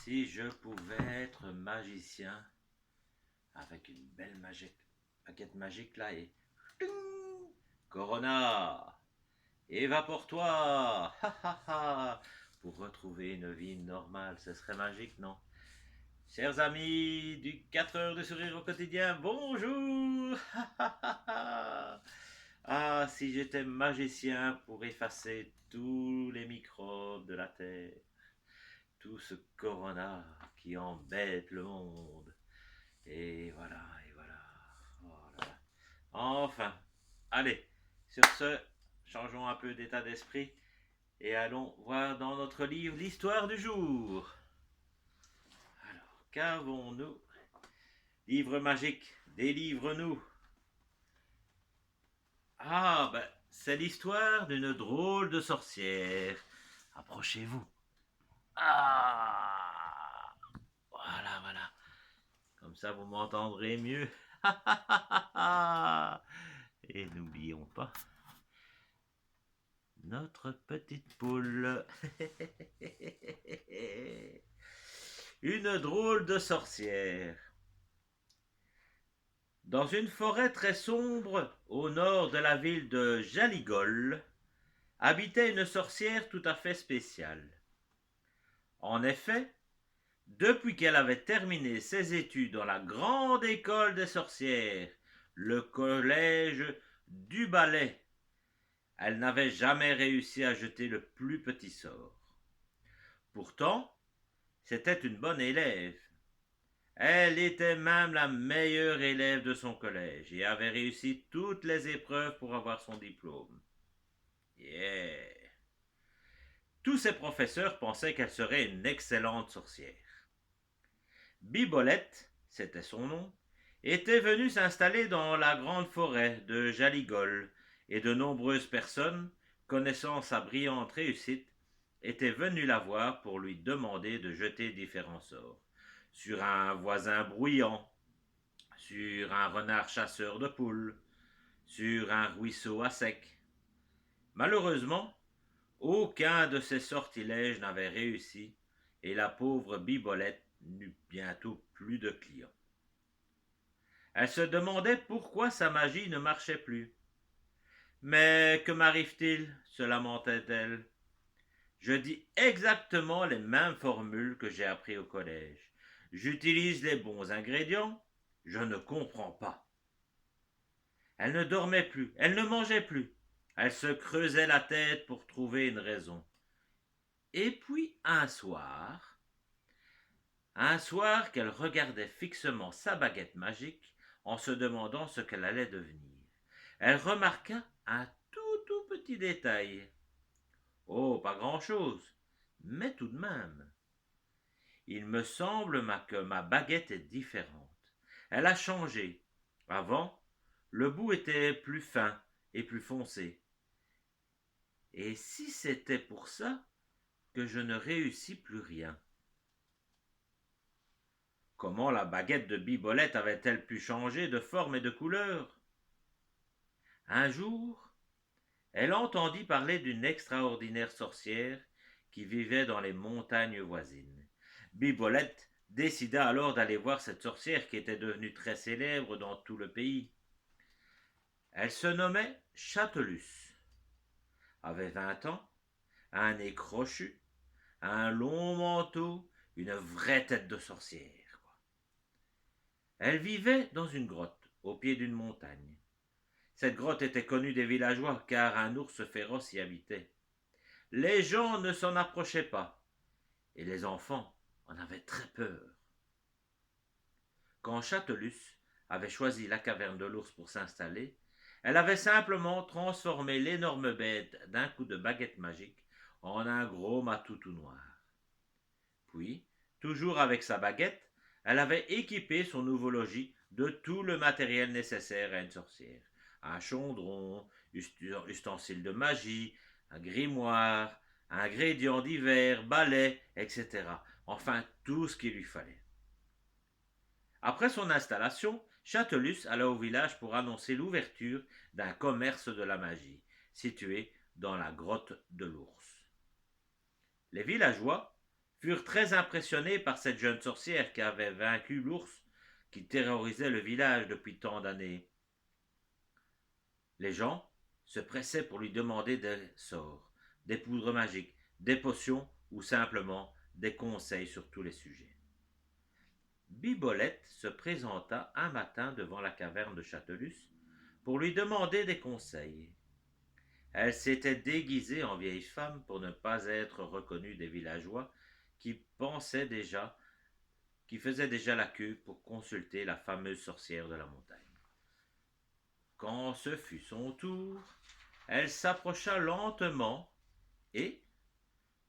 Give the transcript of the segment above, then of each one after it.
Si je pouvais être magicien avec une belle baguette magique là et ting, Corona, évapore-toi, ha ha ha, pour retrouver une vie normale, ce serait magique, non? Chers amis du 4 heures de sourire au quotidien, bonjour. Ah, si j'étais magicien pour effacer tous les microbes de la Terre, tout ce corona qui embête le monde. Et voilà, et voilà. Oh là là. Enfin, allez, sur ce, changeons un peu d'état d'esprit et allons voir dans notre livre l'histoire du jour. Alors, qu'avons-nous? Livre magique, délivre-nous. Ah, ben, c'est l'histoire d'une drôle de sorcière. Approchez-vous. Ah, voilà, voilà. Comme ça, vous m'entendrez mieux. Et n'oublions pas notre petite poule. Une drôle de sorcière. Dans une forêt très sombre, au nord de la ville de Jaligol, habitait une sorcière tout à fait spéciale. En effet, depuis qu'elle avait terminé ses études dans la grande école des sorcières, le collège du balai, elle n'avait jamais réussi à jeter le plus petit sort. Pourtant, c'était une bonne élève. Elle était même la meilleure élève de son collège et avait réussi toutes les épreuves pour avoir son diplôme. Yeah! Tous ses professeurs pensaient qu'elle serait une excellente sorcière. Bibolette, c'était son nom, était venue s'installer dans la grande forêt de Jaligol, et de nombreuses personnes, connaissant sa brillante réussite, étaient venues la voir pour lui demander de jeter différents sorts. Sur un voisin bruyant, sur un renard chasseur de poules, sur un ruisseau à sec. Malheureusement, aucun de ces sortilèges n'avait réussi, et la pauvre Bibolette n'eut bientôt plus de clients. Elle se demandait pourquoi sa magie ne marchait plus. Mais que m'arrive-t-il? Se lamentait-elle. Je dis exactement les mêmes formules que j'ai apprises au collège. J'utilise les bons ingrédients, je ne comprends pas. Elle ne dormait plus, elle ne mangeait plus. Elle se creusait la tête pour trouver une raison. Et puis un soir qu'elle regardait fixement sa baguette magique en se demandant ce qu'elle allait devenir, elle remarqua un tout petit détail. Oh, pas grand-chose, mais tout de même. Il me semble que ma baguette est différente. Elle a changé. Avant, le bout était plus fin et plus foncé. Et si c'était pour ça que je ne réussis plus rien? Comment la baguette de Bibolette avait-elle pu changer de forme et de couleur? Un jour, elle entendit parler d'une extraordinaire sorcière qui vivait dans les montagnes voisines. Bibolette décida alors d'aller voir cette sorcière qui était devenue très célèbre dans tout le pays. Elle se nommait Châtelus, avait 20 ans, un nez crochu, un long manteau, une vraie tête de sorcière. Elle vivait dans une grotte, au pied d'une montagne. Cette grotte était connue des villageois, car un ours féroce y habitait. Les gens ne s'en approchaient pas, et les enfants en avaient très peur. Quand Châtelus avait choisi la caverne de l'ours pour s'installer, elle avait simplement transformé l'énorme bête d'un coup de baguette magique en un gros matou tout noir. Puis, toujours avec sa baguette, elle avait équipé son nouveau logis de tout le matériel nécessaire à une sorcière. Un chaudron, ustensiles de magie, un grimoire, ingrédients divers, balais, etc. Enfin, tout ce qu'il lui fallait. Après son installation, Châtelus alla au village pour annoncer l'ouverture d'un commerce de la magie, situé dans la grotte de l'ours. Les villageois furent très impressionnés par cette jeune sorcière qui avait vaincu l'ours qui terrorisait le village depuis tant d'années. Les gens se pressaient pour lui demander des sorts, des poudres magiques, des potions ou simplement des conseils sur tous les sujets. Bibolette se présenta un matin devant la caverne de Châtelus pour lui demander des conseils. Elle s'était déguisée en vieille femme pour ne pas être reconnue des villageois qui faisaient déjà la queue pour consulter la fameuse sorcière de la montagne. Quand ce fut son tour, elle s'approcha lentement et,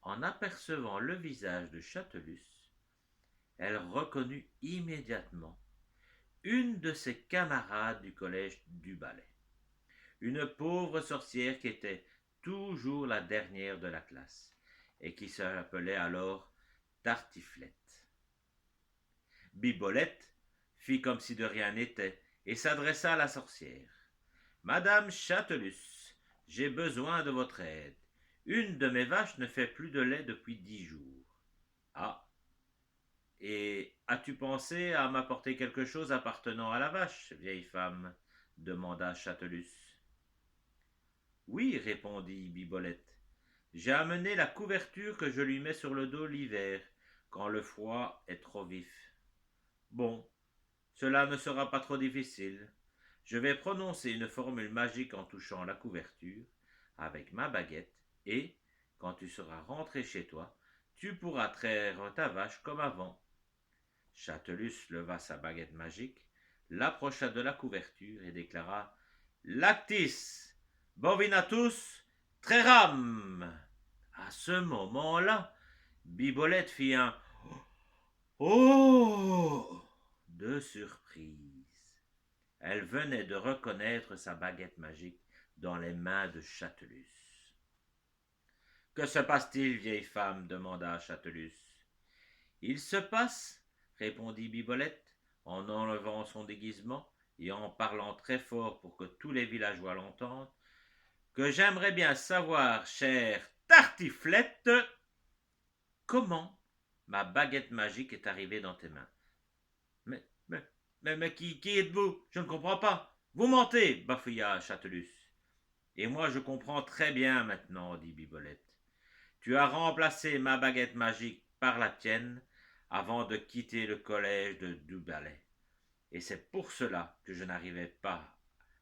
en apercevant le visage de Châtelus, elle reconnut immédiatement une de ses camarades du collège du ballet, une pauvre sorcière qui était toujours la dernière de la classe et qui s'appelait alors Tartiflette. Bibolette fit comme si de rien n'était et s'adressa à la sorcière. Madame Châtelus, j'ai besoin de votre aide. Une de mes vaches ne fait plus de lait depuis 10 jours. Ah, et as-tu pensé à m'apporter quelque chose appartenant à la vache, vieille femme demanda Châtelus. Oui, répondit Bibolette. J'ai amené la couverture que je lui mets sur le dos l'hiver, quand le froid est trop vif. Bon, cela ne sera pas trop difficile. Je vais prononcer une formule magique en touchant la couverture avec ma baguette et, quand tu seras rentré chez toi, tu pourras traire ta vache comme avant. Châtelus leva sa baguette magique, l'approcha de la couverture et déclara « Lactis, bovinatus, treram !» À ce moment-là, Bibolette fit un « Oh !» de surprise. Elle venait de reconnaître sa baguette magique dans les mains de Châtelus. « Que se passe-t-il, vieille femme ?» demanda Châtelus. « Il se passe, » répondit Bibolette, en enlevant son déguisement et en parlant très fort pour que tous les villageois l'entendent, « que j'aimerais bien savoir, chère Tartiflette, comment ma baguette magique est arrivée dans tes mains. » Mais qui êtes-vous? Je ne comprends pas. Vous mentez, bafouilla Châtelus. Et moi je comprends très bien maintenant, dit Bibolette. Tu as remplacé ma baguette magique par la tienne avant de quitter le collège de Dubalais. Et c'est pour cela que je n'arrivais pas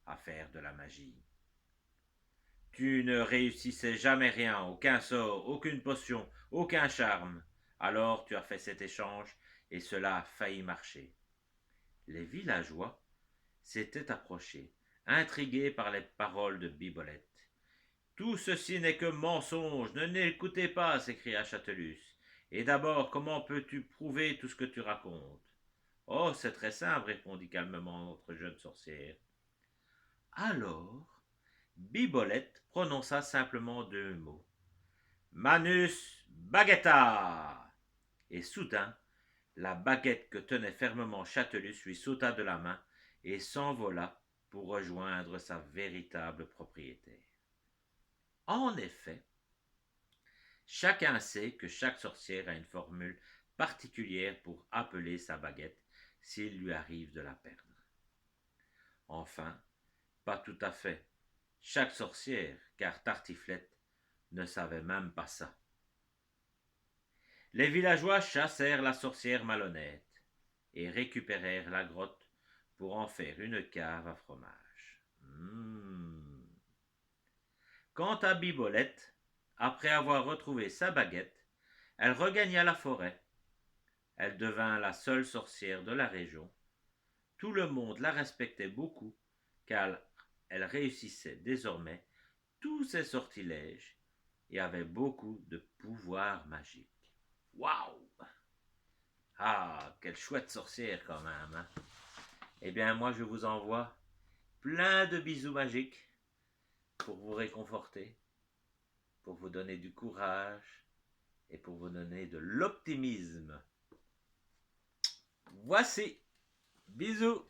à faire de la magie. Tu ne réussissais jamais rien, aucun sort, aucune potion, aucun charme. Alors tu as fait cet échange et cela a failli marcher. Les villageois s'étaient approchés, intrigués par les paroles de Bibolette. « Tout ceci n'est que mensonge, ne l'écoutez pas, s'écria Châtelus. Et d'abord, comment peux-tu prouver tout ce que tu racontes? Oh, c'est très simple, répondit calmement notre jeune sorcière. Alors, Bibolette prononça simplement 2 mots. Manus baguetta! Et soudain, la baguette que tenait fermement Châtelus lui sauta de la main et s'envola pour rejoindre sa véritable propriétaire. En effet, chacun sait que chaque sorcière a une formule particulière pour appeler sa baguette s'il lui arrive de la perdre. Enfin, pas tout à fait chaque sorcière, car Tartiflette ne savait même pas ça. Les villageois chassèrent la sorcière malhonnête et récupérèrent la grotte pour en faire une cave à fromage. Quant à Bibolette, après avoir retrouvé sa baguette, elle regagna la forêt. Elle devint la seule sorcière de la région. Tout le monde la respectait beaucoup, car elle réussissait désormais tous ses sortilèges et avait beaucoup de pouvoirs magiques. Waouh! Ah, quelle chouette sorcière quand même, hein? Eh bien, moi, je vous envoie plein de bisous magiques pour vous réconforter, pour vous donner du courage et pour vous donner de l'optimisme. Voici. Bisous!